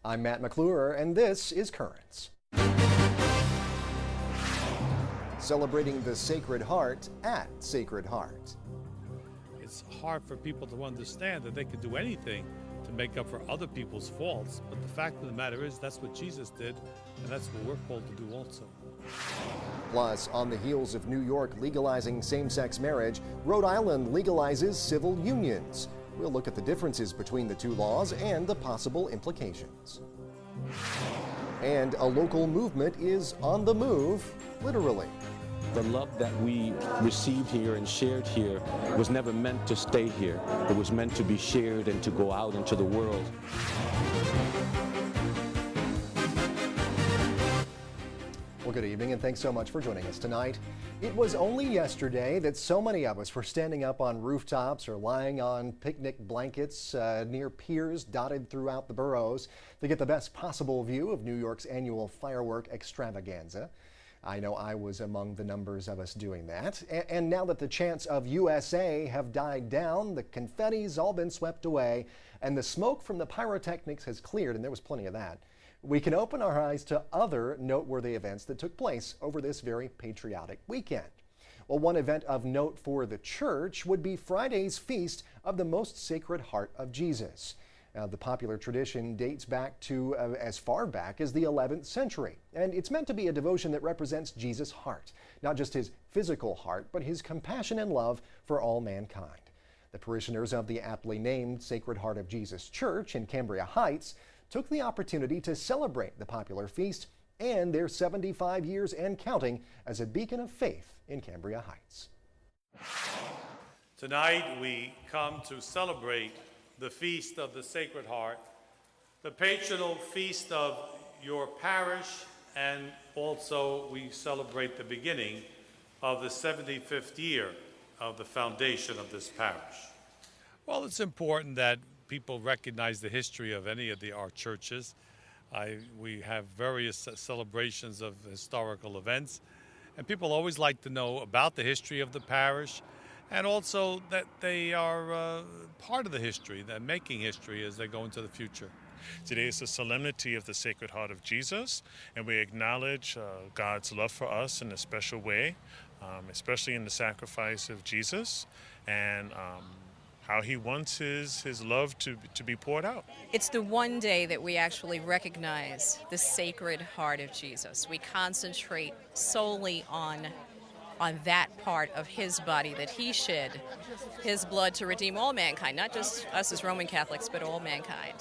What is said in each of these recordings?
I'm Matt McClure, and this is Currents. Celebrating the Sacred Heart at Sacred Heart. It's hard for people to understand that they could do anything to make up for other people's faults, but the fact of the matter is that's what Jesus did, and that's what we're called to do also. Plus, on the heels of New York legalizing same-sex marriage, Rhode Island legalizes civil unions. We'll look at the differences between the two laws and the possible implications. And a local movement is on the move, literally. The love that we received here and shared here was never meant to stay here. It was meant to be shared and to go out into the world. Well, good evening, and thanks so much for joining us tonight. It was only yesterday that so many of us were standing up on rooftops or lying on picnic blankets near piers dotted throughout the boroughs to get the best possible view of New York's annual firework extravaganza. I know I was among the numbers of us doing that. And now that the chants of USA have died down, the confetti's all been swept away, and the smoke from the pyrotechnics has cleared, and there was plenty of that, we can open our eyes to other noteworthy events that took place over this very patriotic weekend. Well, one event of note for the church would be Friday's Feast of the Most Sacred Heart of Jesus. The popular tradition dates back to as far back as the 11th century, and it's meant to be a devotion that represents Jesus' heart, not just his physical heart, but his compassion and love for all mankind. The parishioners of the aptly named Sacred Heart of Jesus Church in Cambria Heights took the opportunity to celebrate the popular feast and their 75 years and counting as a beacon of faith in Cambria Heights. Tonight we come to celebrate the Feast of the Sacred Heart, the patronal feast of your parish, and also we celebrate the beginning of the 75th year of the foundation of this parish. Well, it's important that people recognize the history of any of our churches. We have various celebrations of historical events, and people always like to know about the history of the parish, and also that they are part of the history, they're making history as they go into the future. Today is the solemnity of the Sacred Heart of Jesus, and we acknowledge God's love for us in a special way, especially in the sacrifice of Jesus, and how he wants his love to be poured out. It's the one day that we actually recognize the Sacred Heart of Jesus. We concentrate solely on that part of his body that he shed his blood to redeem all mankind, not just us as Roman Catholics, but all mankind.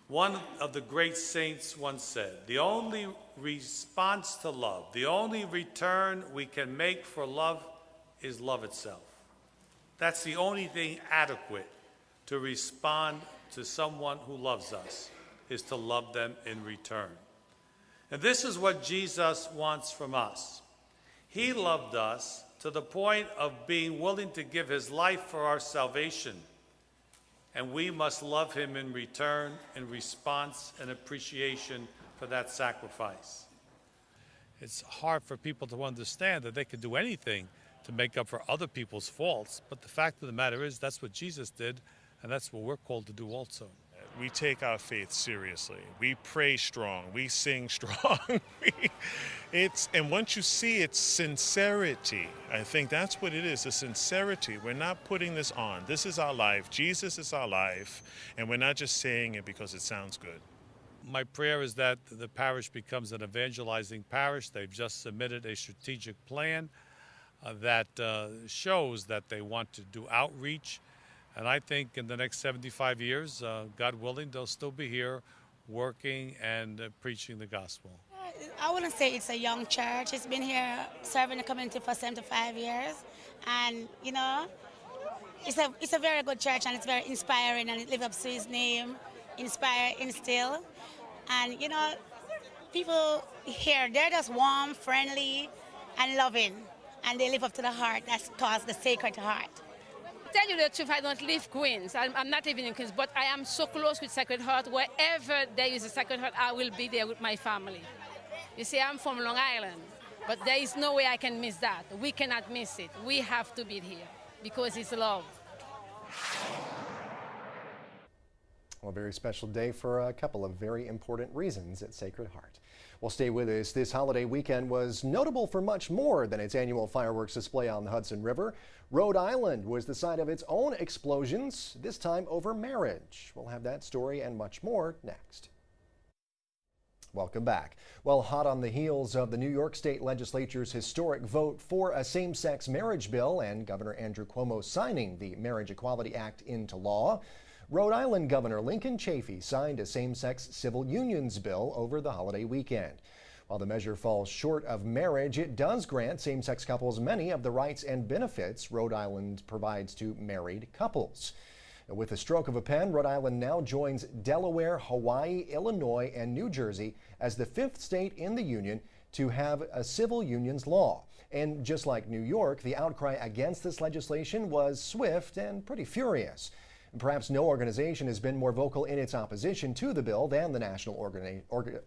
One of the great saints once said, the only response to love, the only return we can make for love is love itself. That's the only thing adequate to respond to someone who loves us, is to love them in return. And this is what Jesus wants from us. He loved us to the point of being willing to give his life for our salvation. And we must love him in return, in response and appreciation for that sacrifice. It's hard for people to understand that they could do anything to make up for other people's faults, but the fact of the matter is that's what Jesus did, and that's what we're called to do also. We take our faith seriously. We pray strong. We sing strong. And once you see it's sincerity, I think that's what it is, the sincerity. We're not putting this on. This is our life. Jesus is our life, and we're not just saying it because it sounds good. My prayer is that the parish becomes an evangelizing parish. They've just submitted a strategic plan that shows that they want to do outreach. And I think in the next 75 years, God willing, they'll still be here working and preaching the gospel. I wouldn't say it's a young church. It's been here serving the community for 75 years. And, you know, it's a very good church, and it's very inspiring, and it lives up to his name, inspire, instill. And, you know, people here, they're just warm, friendly, and loving. And they live up to the heart that's called the Sacred Heart. Tell you the truth, I don't live Queens. I'm not even in Queens, but I am so close with Sacred Heart. Wherever there is a Sacred Heart, I will be there with my family. You see, I'm from Long Island, but there is no way I can miss that. We cannot miss it. We have to be here because it's love. Well, a very special day for a couple of very important reasons at Sacred Heart. Well, stay with us. This holiday weekend was notable for much more than its annual fireworks display on the Hudson River. Rhode Island was the site of its own explosions, this time over marriage. We'll have that story and much more next. Welcome back. Well, hot on the heels of the New York State Legislature's historic vote for a same-sex marriage bill and Governor Andrew Cuomo signing the Marriage Equality Act into law, Rhode Island Governor Lincoln Chafee signed a same-sex civil unions bill over the holiday weekend. While the measure falls short of marriage, it does grant same-sex couples many of the rights and benefits Rhode Island provides to married couples. With a stroke of a pen, Rhode Island now joins Delaware, Hawaii, Illinois, and New Jersey as the 5th state in the union to have a civil unions law. And just like New York, the outcry against this legislation was swift and pretty furious. Perhaps no organization has been more vocal in its opposition to the bill than the National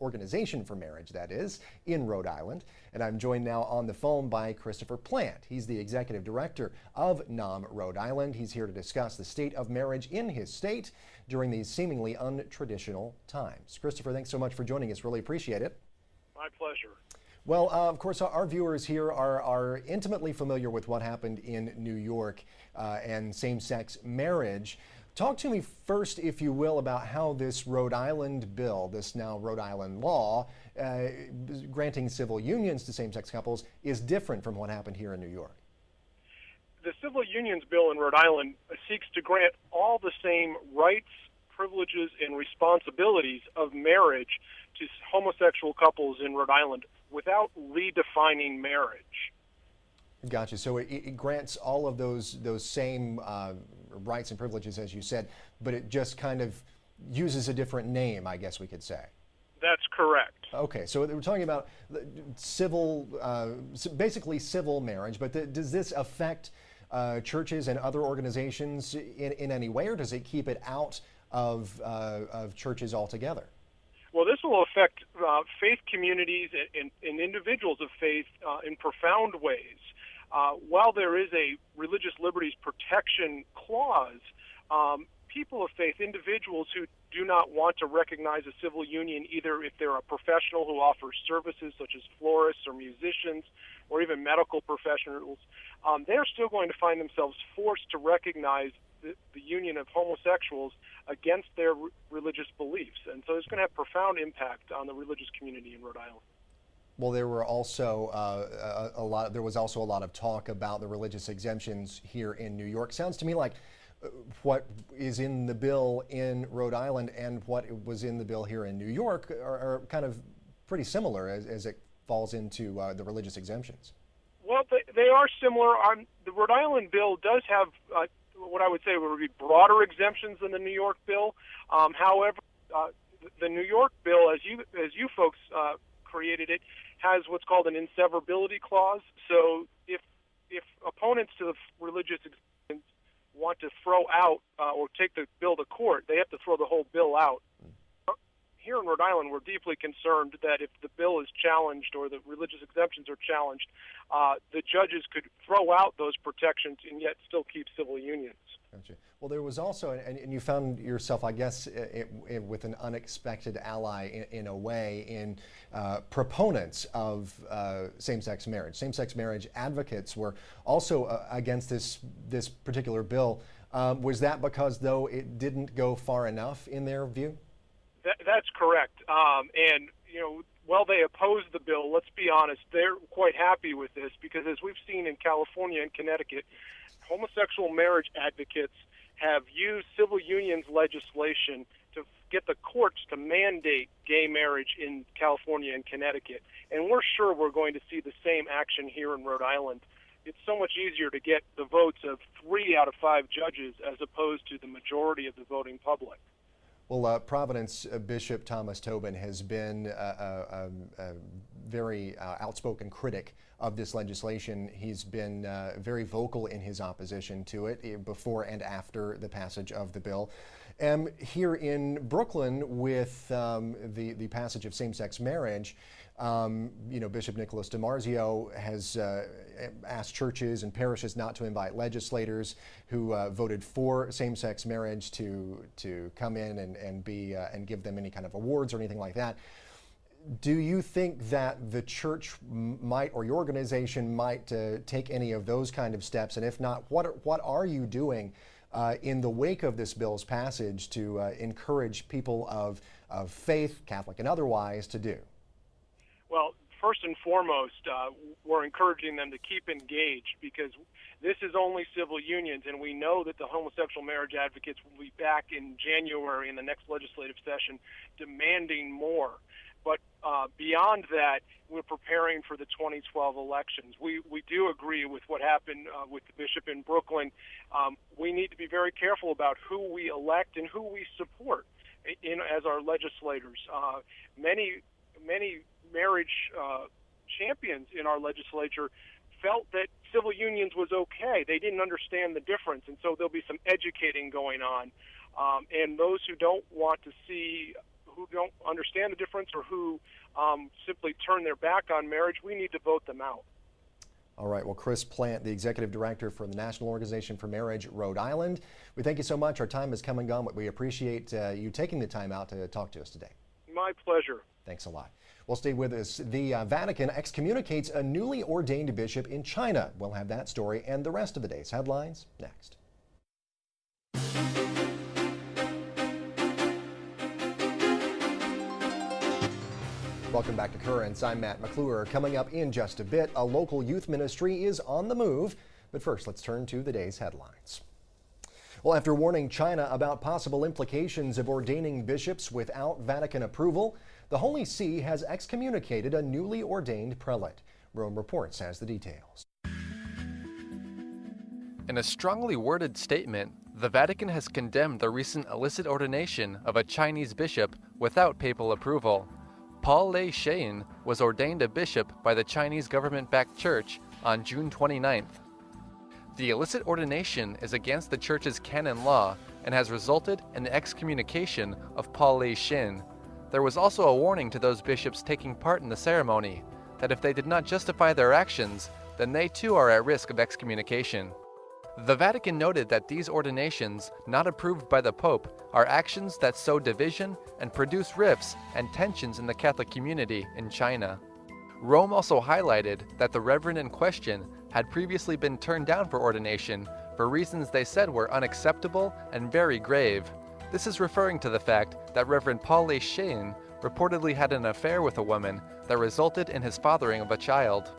Organization for Marriage, that is, in Rhode Island. And I'm joined now on the phone by Christopher Plant. He's the executive director of NOM Rhode Island. He's here to discuss the state of marriage in his state during these seemingly untraditional times. Christopher, thanks so much for joining us. Really appreciate it. My pleasure. Well, of course, our viewers here are intimately familiar with what happened in New York and same-sex marriage. Talk to me first, if you will, about how this Rhode Island bill, this now Rhode Island law, granting civil unions to same-sex couples is different from what happened here in New York. The civil unions bill in Rhode Island seeks to grant all the same rights, privileges, and responsibilities of marriage to homosexual couples in Rhode Island without redefining marriage. Gotcha. So it grants all of those same rights and privileges, as you said, but it just kind of uses a different name, I guess we could say. That's correct. Okay, so we're talking about civil, basically civil marriage, but does this affect churches and other organizations in any way, or does it keep it out of churches altogether? Well, this will affect faith communities and individuals of faith in profound ways. While there is a religious liberties protection clause, people of faith, individuals who do not want to recognize a civil union, either if they're a professional who offers services such as florists or musicians or even medical professionals, they're still going to find themselves forced to recognize the union of homosexuals against their religious beliefs. And so it's going to have profound impact on the religious community in Rhode Island. Well, there were also there was also a lot of talk about the religious exemptions here in New York. Sounds to me like what is in the bill in Rhode Island and what was in the bill here in New York are kind of pretty similar as it falls into the religious exemptions. Well, they are similar. The Rhode Island bill does have what I would say would be broader exemptions than the New York bill. However, the New York bill, as you folks created it, has what's called an inseverability clause. So if opponents to the religious exemptions want to throw out or take the bill to court, they have to throw the whole bill out. Here in Rhode Island, we're deeply concerned that if the bill is challenged or the religious exemptions are challenged, the judges could throw out those protections and yet still keep civil unions. Gotcha. Well, there was also, and you found yourself, I guess, with an unexpected ally in a way in proponents of same-sex marriage. Same-sex marriage advocates were also against this particular bill. Was that because, though, it didn't go far enough in their view? That's correct. And, while they oppose the bill, let's be honest, they're quite happy with this because, as we've seen in California and Connecticut, homosexual marriage advocates have used civil unions legislation to get the courts to mandate gay marriage in California and Connecticut. And we're sure we're going to see the same action here in Rhode Island. It's so much easier to get the votes of 3 out of 5 judges as opposed to the majority of the voting public. Well, Providence Bishop Thomas Tobin has been a very outspoken critic of this legislation. He's been very vocal in his opposition to it before and after the passage of the bill. Here in Brooklyn, with the passage of same-sex marriage, Bishop Nicholas DiMarzio has asked churches and parishes not to invite legislators who voted for same-sex marriage to come in and give them any kind of awards or anything like that. Do you think that the church might, or your organization might, take any of those kind of steps? And if not, what are you doing in the wake of this bill's passage to encourage people of faith, Catholic and otherwise, to do? Well, first and foremost, we're encouraging them to keep engaged, because this is only civil unions, and we know that the homosexual marriage advocates will be back in January in the next legislative session demanding more. But beyond that, we're preparing for the 2012 elections. We do agree with what happened with the bishop in Brooklyn. We need to be very careful about who we elect and who we support as our legislators. Many marriage champions in our legislature felt that civil unions was okay. They didn't understand the difference, and so there'll be some educating going on. And those who don't understand the difference, or who simply turn their back on marriage, we need to vote them out. All right. Well, Chris Plant, the Executive Director for the National Organization for Marriage, Rhode Island, we thank you so much. Our time has come and gone, but we appreciate you taking the time out to talk to us today. My pleasure. Thanks a lot. Well, stay with us. The Vatican excommunicates a newly ordained bishop in China. We'll have that story and the rest of the day's headlines next. Welcome back to Currents. I'm Matt McClure. Coming up in just a bit, a local youth ministry is on the move. But first, let's turn to the day's headlines. Well, after warning China about possible implications of ordaining bishops without Vatican approval, the Holy See has excommunicated a newly ordained prelate. Rome Reports has the details. In a strongly worded statement, the Vatican has condemned the recent illicit ordination of a Chinese bishop without papal approval. Paul Lei Shein was ordained a bishop by the Chinese government-backed church on June 29th. The illicit ordination is against the church's canon law and has resulted in the excommunication of Paul Lei Shein. There was also a warning to those bishops taking part in the ceremony that if they did not justify their actions, then they too are at risk of excommunication. The Vatican noted that these ordinations, not approved by the Pope, are actions that sow division and produce rifts and tensions in the Catholic community in China. Rome also highlighted that the reverend in question had previously been turned down for ordination for reasons they said were unacceptable and very grave. This is referring to the fact that Reverend Paul Lei Shein reportedly had an affair with a woman that resulted in his fathering of a child.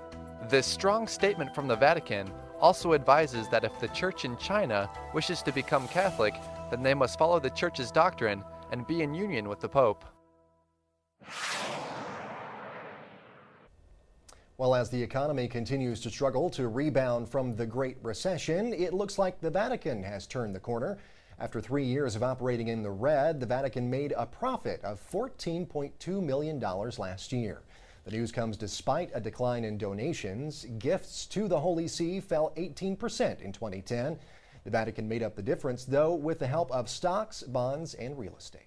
This strong statement from the Vatican also advises that if the church in China wishes to become Catholic, then they must follow the church's doctrine and be in union with the Pope. Well, as the economy continues to struggle to rebound from the Great Recession, it looks like the Vatican has turned the corner. After 3 years of operating in the red, the Vatican made a profit of $14.2 million last year. The news comes despite a decline in donations. Gifts to the Holy See fell 18% in 2010. The Vatican made up the difference, though, with the help of stocks, bonds, and real estate.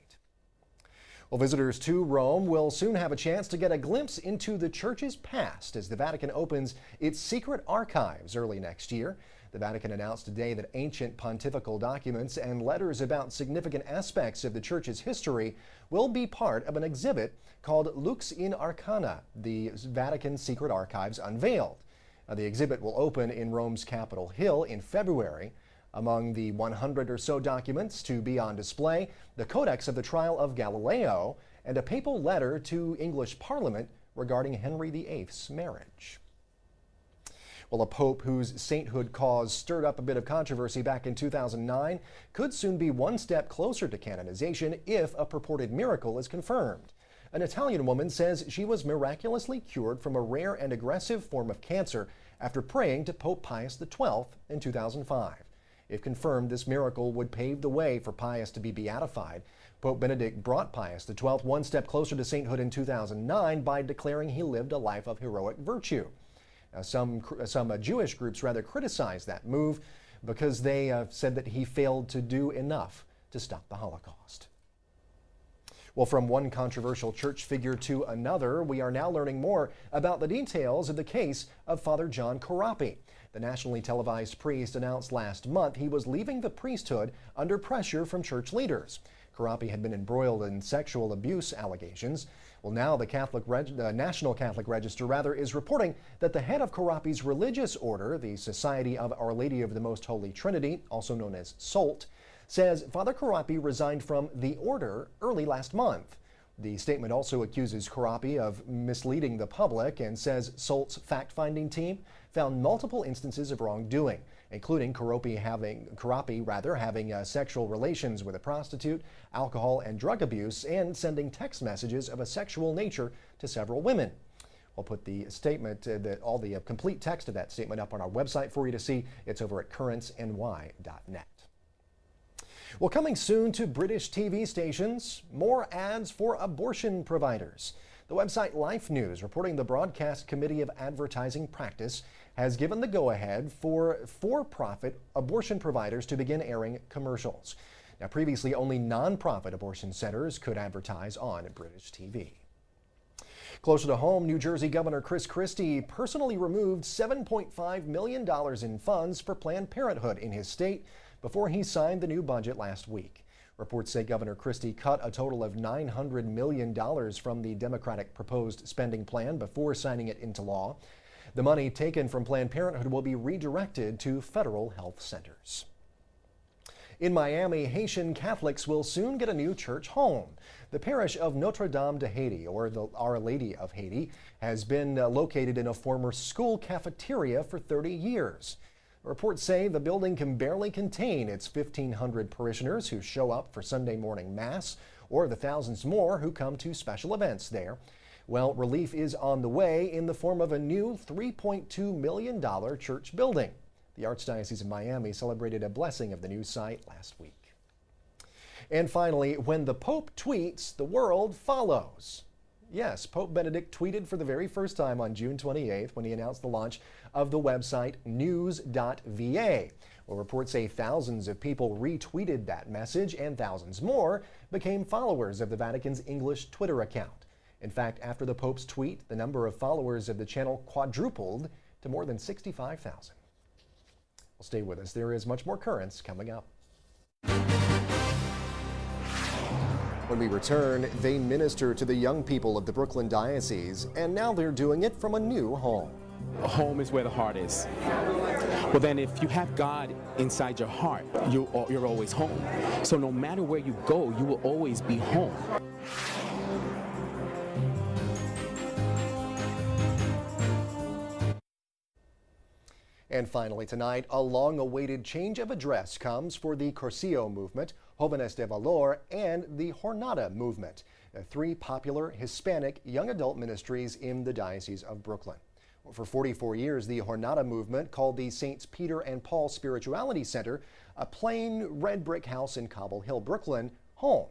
Well, visitors to Rome will soon have a chance to get a glimpse into the church's past as the Vatican opens its secret archives early next year. The Vatican announced today that ancient pontifical documents and letters about significant aspects of the church's history will be part of an exhibit called Lux in Arcana, the Vatican Secret Archives Unveiled. The exhibit will open in Rome's Capitol Hill in February. Among the 100 or so documents to be on display, the Codex of the Trial of Galileo and a papal letter to English Parliament regarding Henry VIII's marriage. Well, a pope whose sainthood cause stirred up a bit of controversy back in 2009 could soon be one step closer to canonization if a purported miracle is confirmed. An Italian woman says she was miraculously cured from a rare and aggressive form of cancer after praying to Pope Pius XII in 2005. If confirmed, this miracle would pave the way for Pius to be beatified. Pope Benedict brought Pius XII one step closer to sainthood in 2009 by declaring he lived a life of heroic virtue. Some Jewish groups rather criticized that move because they said that he failed to do enough to stop the Holocaust. Well, from one controversial church figure to another, we are now learning more about the details of the case of Father John Corapi. The nationally televised priest announced last month he was leaving the priesthood under pressure from church leaders. Corapi had been embroiled in sexual abuse allegations. Well, now the National Catholic Register is reporting that the head of Corapi's religious order, the Society of Our Lady of the Most Holy Trinity, also known as SOLT, says Father Corapi resigned from the order early last month. The statement also accuses Corapi of misleading the public and says SOLT's fact-finding team found multiple instances of wrongdoing, including Corapi having sexual relations with a prostitute, alcohol and drug abuse, and sending text messages of a sexual nature to several women. We'll put the statement, all the complete text of that statement up on our website for you to see. It's over at currentsny.net. Well, coming soon to British TV stations, more ads for abortion providers. The website Life News, reporting the Broadcast Committee of Advertising Practice, has given the go-ahead for for-profit abortion providers to begin airing commercials. Now, previously, only non-profit abortion centers could advertise on British TV. Closer to home, New Jersey Governor Chris Christie personally removed $7.5 million in funds for Planned Parenthood in his state before he signed the new budget last week. Reports say Governor Christie cut a total of $900 million from the Democratic proposed spending plan before signing it into law. The money taken from Planned Parenthood will be redirected to federal health centers. In Miami, Haitian Catholics will soon get a new church home. The parish of Notre Dame de Haiti, or the Our Lady of Haiti, has been located in a former school cafeteria for 30 years. Reports say the building can barely contain its 1,500 parishioners who show up for Sunday morning Mass, or the thousands more who come to special events there. Well, relief is on the way in the form of a new $3.2 million church building. The Archdiocese of Miami celebrated a blessing of the new site last week. And finally, when the Pope tweets, the world follows. Yes, Pope Benedict tweeted for the very first time on June 28th when he announced the launch of the website news.va. Well, reports say thousands of people retweeted that message and thousands more became followers of the Vatican's English Twitter account. In fact, after the Pope's tweet, the number of followers of the channel quadrupled to more than 65,000. Well, stay with us. There is much more Currents coming up. When we return, they minister to the young people of the Brooklyn Diocese, and now they're doing it from a new home. Home is where the heart is. Well, then if you have God inside your heart, you're always home. So no matter where you go, you will always be home. And finally tonight, a long-awaited change of address comes for the Cursillo movement, Jóvenes de Valor, and the Jornada Movement, three popular Hispanic young adult ministries in the Diocese of Brooklyn. For 44 years, the Jornada Movement called the Saints Peter and Paul Spirituality Center, a plain red brick house in Cobble Hill, Brooklyn, home.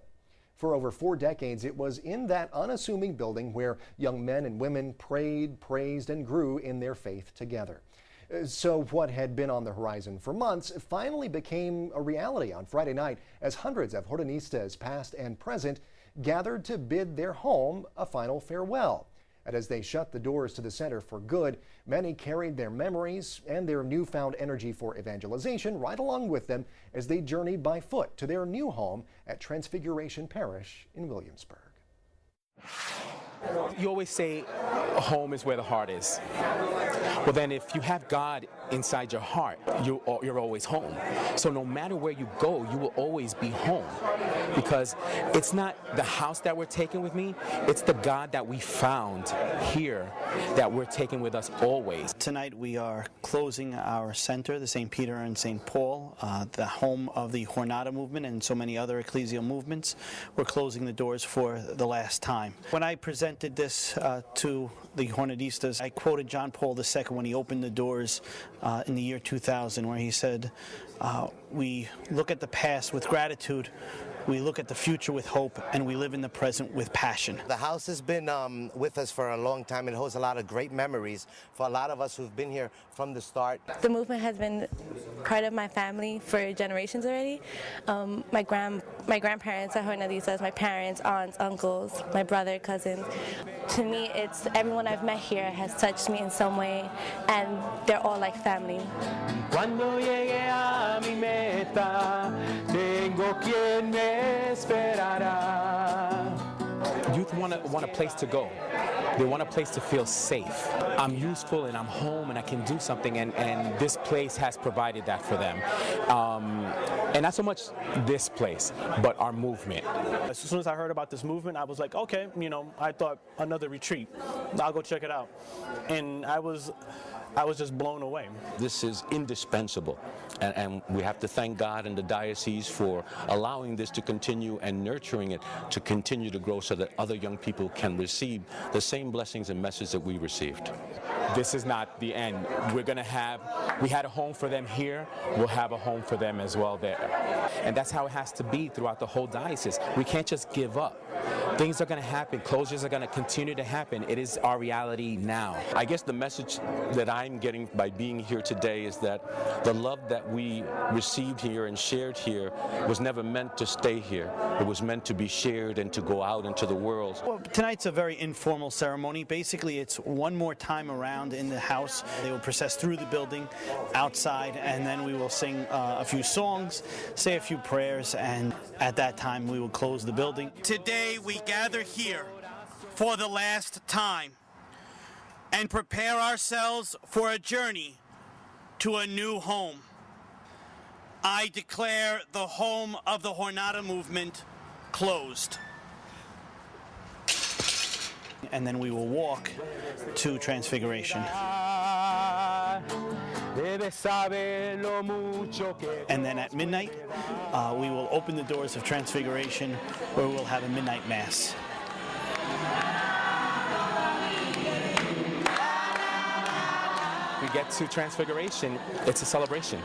For over 4 decades, it was in that unassuming building where young men and women prayed, praised, and grew in their faith together. So what had been on the horizon for months finally became a reality on Friday night as hundreds of Jordanistas, past and present, gathered to bid their home a final farewell. And as they shut the doors to the center for good, many carried their memories and their newfound energy for evangelization right along with them as they journeyed by foot to their new home at Transfiguration Parish in Williamsburg. You always say home is where the heart is. Well, then if you have God inside your heart, you're always home. So no matter where you go, you will always be home. Because it's not the house that we're taking with me, it's the God that we found here that we're taking with us always. Tonight we are closing our center, the St. Peter and St. Paul, the home of the Jornada Movement and so many other ecclesial movements. We're closing the doors for the last time. When I presented this to the Jornadistas, I quoted John Paul II when he opened the doors in the year 2000, where he said, we look at the past with gratitude we look at the future with hope, and we live in the present with passion. The house has been with us for a long time. It holds a lot of great memories for a lot of us who've been here from the start. The movement has been part of my family for generations already. My grandparents are Jornadistas, my parents, aunts, uncles, my brother, cousins. To me, it's everyone I've met here has touched me in some way, and they're all like family. Cuando llegue a mi meta, tengo quien me esperará. Youth want a place to go. They want a place to feel safe. I'm useful and I'm home and I can do something, and this place has provided that for them. And not so much this place, but our movement. As soon as I heard about this movement, I was like, okay, I thought another retreat. I'll go check it out. And I was just blown away. This is indispensable, and we have to thank God and the diocese for allowing this to continue and nurturing it to continue to grow so that other young people can receive the same blessings and messages that we received. This is not the end. We had a home for them here, we'll have a home for them as well there. And that's how it has to be throughout the whole diocese. We can't just give up. Things are going to happen, closures are going to continue to happen. It is our reality now. I guess the message that I'm getting by being here today is that the love that we received here and shared here was never meant to stay here. It was meant to be shared and to go out into the world. Well, tonight's a very informal ceremony. Basically, it's one more time around in the house. They will process through the building, outside, and then we will sing a few songs, say a few prayers, and at that time we will close the building. Today we gather here for the last time and prepare ourselves for a journey to a new home. I declare the home of the Jornada Movement closed. And then we will walk to Transfiguration. And then at midnight, we will open the doors of Transfiguration, where we'll have a midnight mass. We get to Transfiguration, it's a celebration.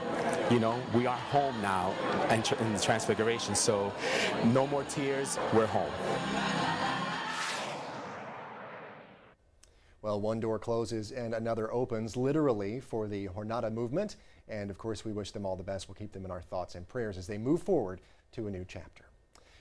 We are home now in the Transfiguration, so no more tears, we're home. Well, one door closes and another opens, literally, for the Jornada Movement. And of course, we wish them all the best. We'll keep them in our thoughts and prayers as they move forward to a new chapter.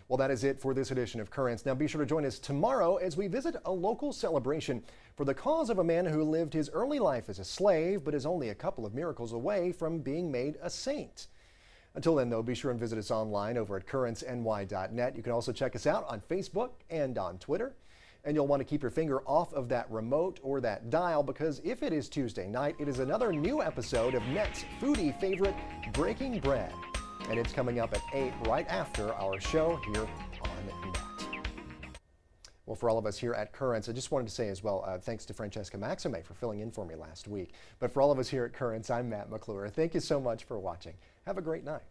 Well, that is it for this edition of Currents. Now be sure to join us tomorrow as we visit a local celebration for the cause of a man who lived his early life as a slave, but is only a couple of miracles away from being made a saint. Until then, though, be sure and visit us online over at currentsny.net. You can also check us out on Facebook and on Twitter. And you'll want to keep your finger off of that remote or that dial, because if it is Tuesday night, it is another new episode of Net's foodie favorite, Breaking Bread. And it's coming up at 8 right after our show here on Net. Well, for all of us here at Currents, I just wanted to say as well, thanks to Francesca Maxime for filling in for me last week. But for all of us here at Currents, I'm Matt McClure. Thank you so much for watching. Have a great night.